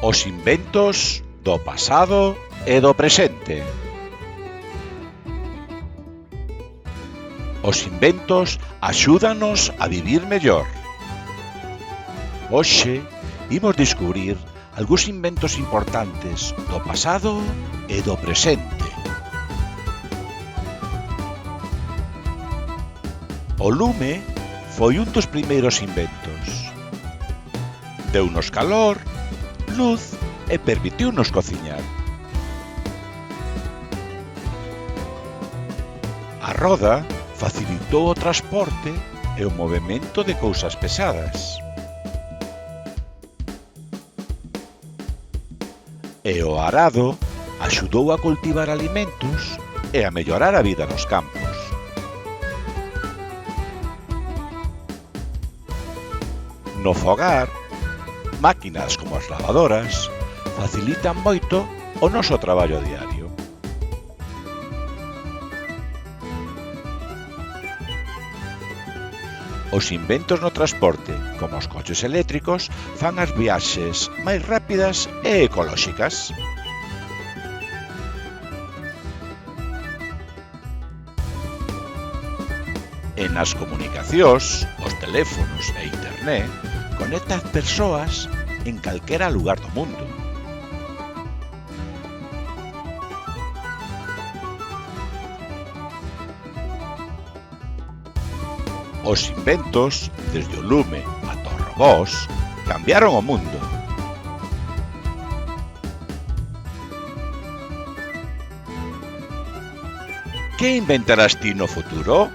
Os inventos do pasado e do presente. Os inventos axúdanos a vivir mellor. Hoxe imos descubrir algúns inventos importantes do pasado e do presente. O lume foi un dos primeiros inventos. Deunos calor, luz e permitiunos cociñar. A roda facilitou o transporte e o movemento de cousas pesadas. E o arado axudou a cultivar alimentos e a mellorar a vida nos campos. No fogar, máquinas como as lavadoras facilitan moito o noso traballo diario. Os inventos no transporte, como os coches eléctricos, fan as viaxes máis rápidas e ecolóxicas. E nas comunicacións, os teléfonos e internet conectan persoas en calquera lugar do mundo. Os inventos, desde o lume ata os robós, cambiaron o mundo. Que inventarás ti no futuro?